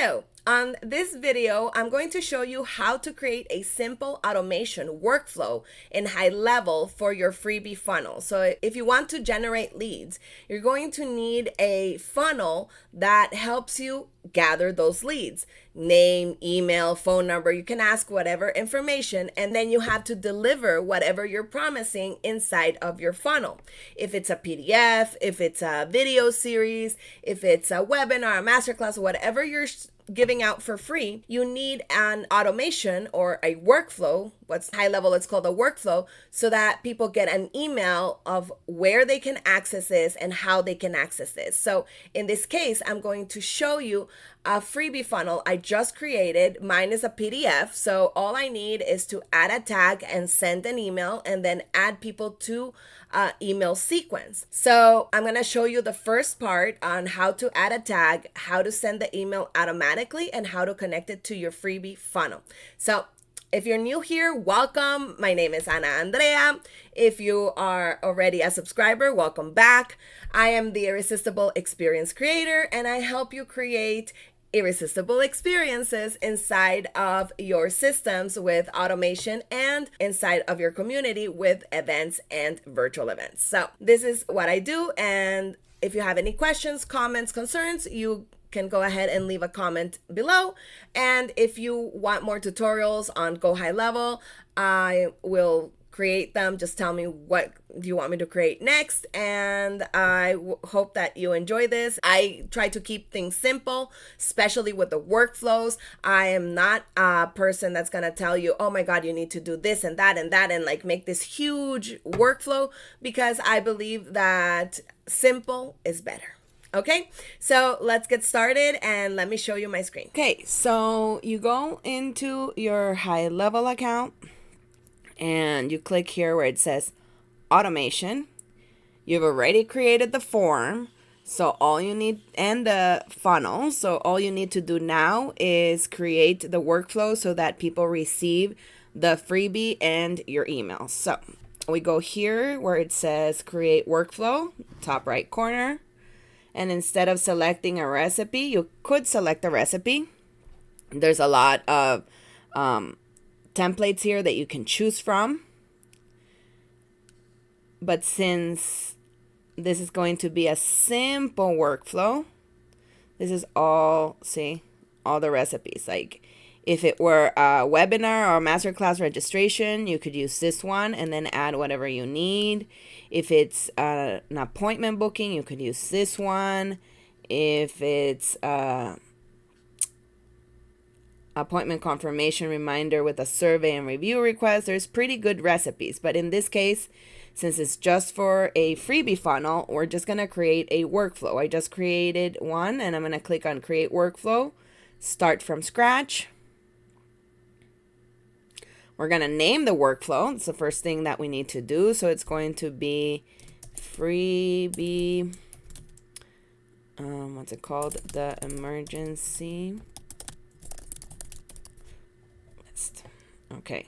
Hello, on this video, I'm going to show you how to create a simple automation workflow in HighLevel for your freebie funnel. So if you want to generate leads, you're going to need a funnel that helps you gather those leads. Name, email, phone number, you can ask whatever information, and then you have to deliver whatever you're promising inside of your funnel. If it's a PDF, if it's a video series, if it's a webinar, a masterclass, whatever you're giving out for free, you need an automation or a workflow. What's HighLevel, it's called a workflow, so that people get an email of where they can access this and how they can access this. So in this case, I'm going to show you a freebie funnel I just created. Mine is a PDF. So all I need is to add a tag and send an email and then add people to email sequence. So I'm going to show you the first part on how to add a tag, how to send the email automatically, and how to connect it to your freebie funnel. So if you're new here, welcome. My name is Andrea. If you are already a subscriber, welcome back. I am the Irresistible Experience Creator, and I help you create irresistible experiences inside of your systems with automation and inside of your community with events and virtual events. So this is what I do. And if you have any questions, comments, concerns, you can go ahead and leave a comment below. And if you want more tutorials on Go HighLevel, I will create them. Just tell me what you want me to create next, and I hope that you enjoy this. I try to keep things simple, especially with the workflows. I am not a person that's gonna tell you, oh my God, you need to do this and that and that, and like make this huge workflow, because I believe that simple is better. Okay, so let's get started and let me show you my screen. Okay, so you go into your HighLevel account and you click here where it says automation. You've already created the form, so all you need, and the funnel. So all you need to do now is create the workflow so that people receive the freebie and your email. So we go here where it says create workflow, top right corner. And instead of selecting a recipe, you could select a recipe. There's a lot of templates here that you can choose from. But since this is going to be a simple workflow, this is all, see, all the recipes. Like if it were a webinar or masterclass registration, you could use this one and then add whatever you need. If it's an appointment booking, you could use this one. If it's appointment confirmation reminder with a survey and review request, there's pretty good recipes. But in this case, since it's just for a freebie funnel, we're just going to create a workflow. I just created one, and I'm going to click on create workflow, start from scratch. We're going to name the workflow. It's the first thing that we need to do. So it's going to be freebie, what's it called? The emergency list. Okay.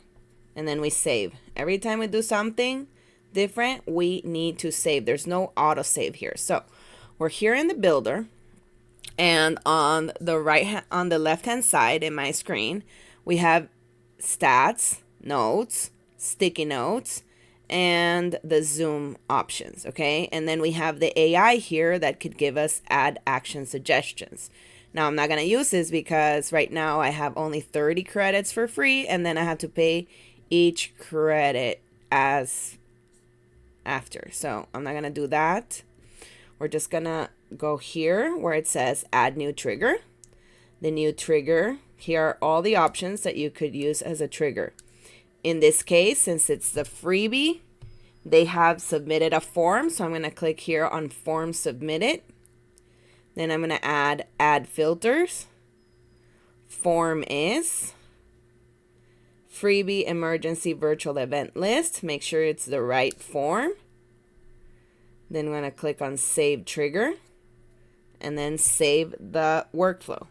And then we save. Every time we do something different, we need to save. There's no auto save here. So we're here in the builder, and on the on the left hand side in my screen, we have stats, notes, sticky notes, and the zoom options. Okay, and then we have the AI here that could give us add action suggestions. Now I'm not going to use this because right now I have only 30 credits for free, and then I have to pay each credit as after. So I'm not going to do that. We're just going to go here where it says add new trigger. The new trigger, here are all the options that you could use as a trigger. In this case, since it's the freebie, they have submitted a form. So I'm going to click here on form submitted. Then I'm going to add filters. Form is freebie emergency virtual event list. Make sure it's the right form. Then I'm going to click on save trigger and then save the workflow.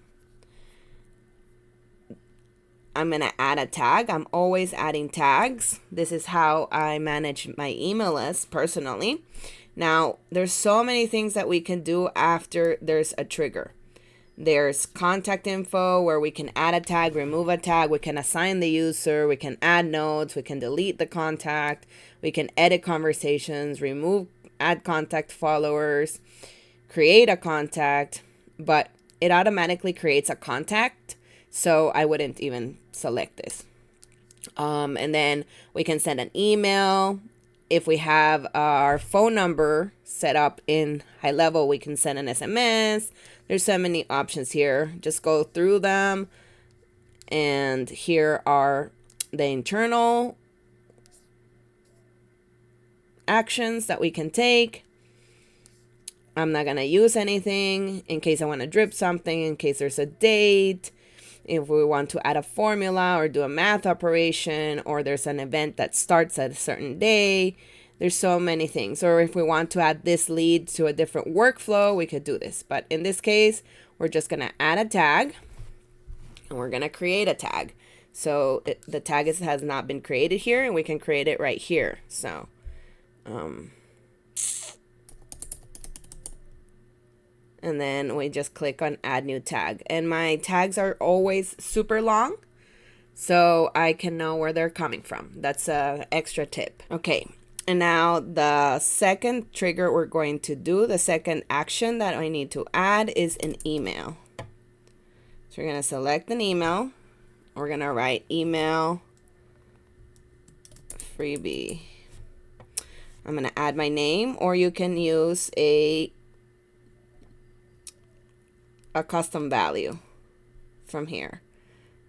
I'm going to add a tag. I'm always adding tags. This is how I manage my email list personally. Now, there's so many things that we can do after there's a trigger. There's contact info where we can add a tag, remove a tag, we can assign the user, we can add notes, we can delete the contact, we can edit conversations, add contact followers, create a contact, but it automatically creates a contact, so I wouldn't even select this. And then we can send an email. If we have our phone number set up in HighLevel, we can send an SMS. There's so many options here. Just go through them. And here are the internal actions that we can take. I'm not going to use anything in case I want to drip something, in case there's a date. If we want to add a formula or do a math operation, or there's an event that starts at a certain day, there's so many things. Or if we want to add this lead to a different workflow, we could do this. But in this case, we're just going to add a tag and we're going to create a tag. So the tag has not been created here, and we can create it right here. So, and then we just click on add new tag, and my tags are always super long so I can know where they're coming from. That's a extra tip. Okay, and now the second trigger we're going to do, the second action that I need to add is an email. So we're going to select an email. We're going to write email freebie. I'm going to add my name, or you can use a custom value from here,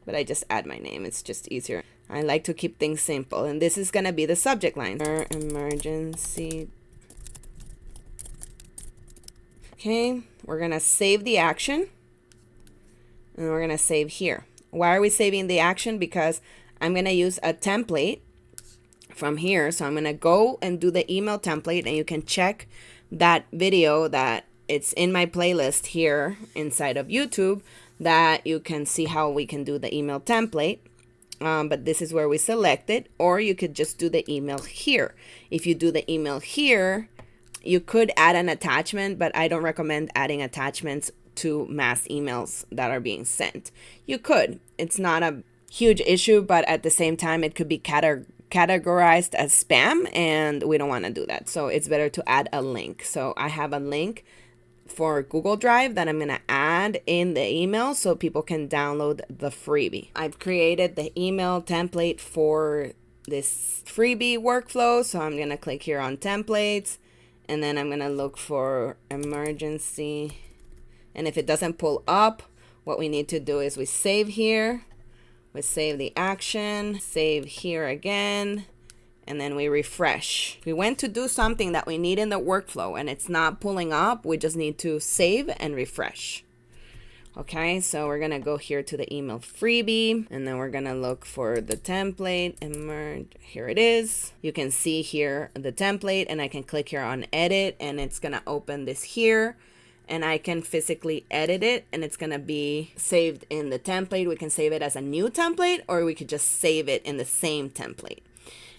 but I just add my name. It's just easier. I like to keep things simple, and this is going to be the subject line. Emergency. Okay, we're going to save the action, and we're going to save here. Why are we saving the action? Because I'm going to use a template from here. So I'm going to go and do the email template, and you can check that video that it's in my playlist here inside of YouTube, that you can see how we can do the email template. But this is where we select it, or you could just do the email here. If you do the email here, you could add an attachment, but I don't recommend adding attachments to mass emails that are being sent. You could. It's not a huge issue, but at the same time, it could be categorized as spam, and we don't want to do that. So it's better to add a link. So I have a link for Google Drive that I'm going to add in the email so people can download the freebie. I've created the email template for this freebie workflow. So I'm going to click here on templates, and then I'm going to look for emergency. And if it doesn't pull up, what we need to do is we save here, we save the action, save here again, and then we refresh. If we went to do something that we need in the workflow and it's not pulling up, we just need to save and refresh. Okay, so we're gonna go here to the email freebie, and then we're gonna look for the template. Here it is. You can see here the template, and I can click here on edit, and it's gonna open this here, and I can physically edit it, and it's gonna be saved in the template. We can save it as a new template, or we could just save it in the same template.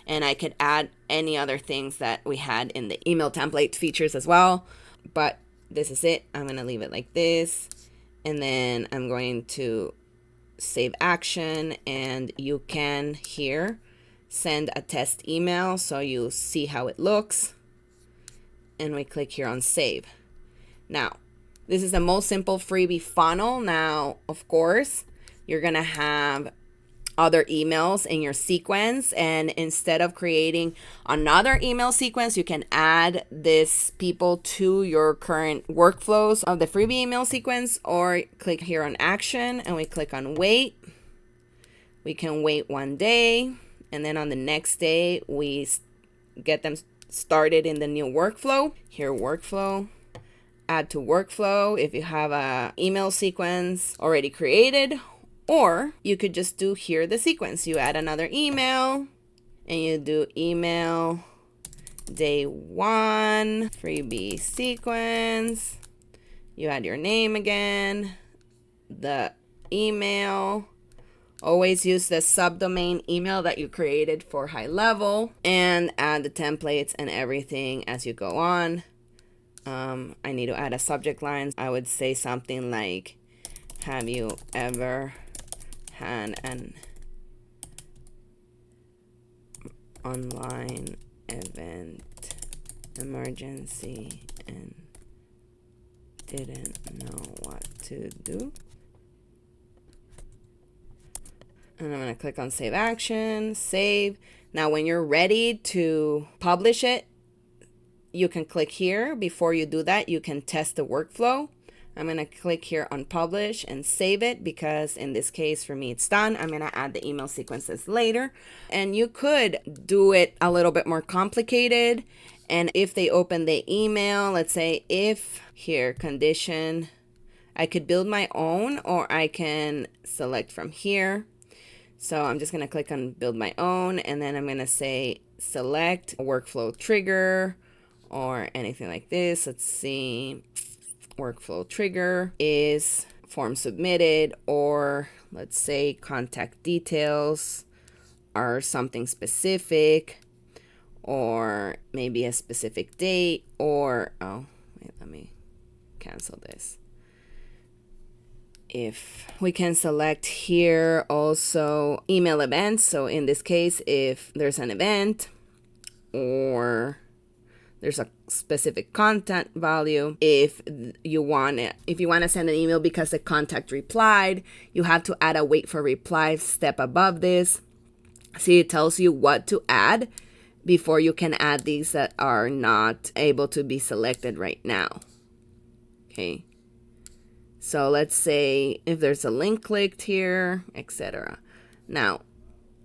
And I could add any other things that we had in the email template features as well. But this is it. I'm going to leave it like this. And then I'm going to save action. And you can here send a test email so you see how it looks. And we click here on save. Now, this is the most simple freebie funnel. Now, of course, you're going to have other emails in your sequence, and instead of creating another email sequence, you can add this people to your current workflows of the freebie email sequence, or click here on action and we click on wait. We can wait 1 day, and then on the next day we get them started in the new workflow. Here, workflow, add to workflow if you have a email sequence already created. Or you could just do here the sequence. You add another email, and you do email day 1, freebie sequence. You add your name again, the email. Always use the subdomain email that you created for HighLevel, and add the templates and everything as you go on. I need to add a subject line. I would say something like Have you ever had an online event emergency and didn't know what to do? And I'm going to click on save action, save. Now, when you're ready to publish it, you can click here. Before you do that, you can test the workflow. I'm going to click here on publish and save it because in this case, for me, it's done. I'm going to add the email sequences later. And you could do it a little bit more complicated. And if they open the email, let's say if here, condition, I could build my own or I can select from here. So I'm just going to click on build my own. And then I'm going to say select workflow trigger or anything like this. Let's see. Workflow trigger is form submitted, or let's say contact details are something specific, or maybe a specific date, or oh wait, let me cancel this. If we can select here also email events, so in this case if there's an event or there's a specific content value. If you want to send an email because the contact replied, you have to add a wait for reply step above this. See, it tells you what to add before you can add these that are not able to be selected right now. Okay. So let's say if there's a link clicked here, etc. Now,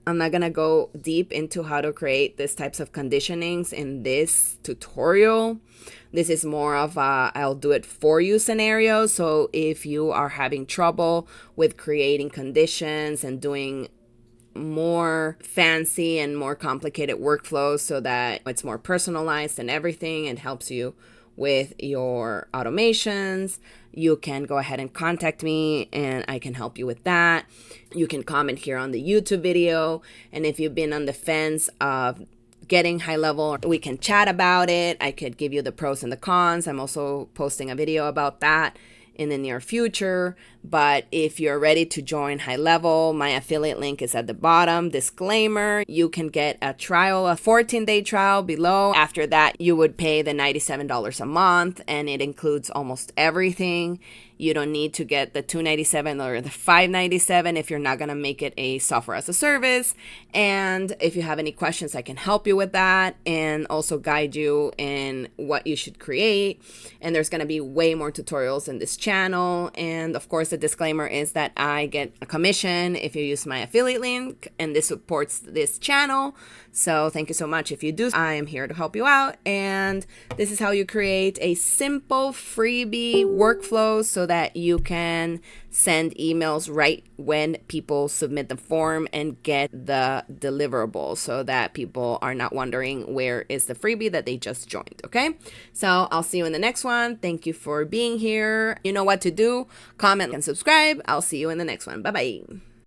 I'm not going to go deep into how to create these types of conditionings in this tutorial. This is more of a I'll do it for you scenario. So if you are having trouble with creating conditions and doing more fancy and more complicated workflows so that it's more personalized and everything and helps you with your automations, you can go ahead and contact me and I can help you with that. You can comment here on the YouTube video. And if you've been on the fence of getting HighLevel, we can chat about it. I could give you the pros and the cons. I'm also posting a video about that in the near future. But if you're ready to join HighLevel, my affiliate link is at the bottom. Disclaimer, you can get a trial, a 14-day trial below. After that, you would pay the $97 a month, and it includes almost everything. You don't need to get the $297 or the $597 if you're not going to make it a software as a service. And if you have any questions, I can help you with that and also guide you in what you should create. And there's going to be way more tutorials in this channel. And of course, the disclaimer is that I get a commission if you use my affiliate link, and this supports this channel. So thank you so much if you do. I am here to help you out. And this is how you create a simple freebie workflow so that you can send emails right when people submit the form and get the deliverable so that people are not wondering where is the freebie that they just joined. Okay, so I'll see you in the next one. Thank you for being here. You know what to do. Comment and subscribe. I'll see you in the next one. Bye bye.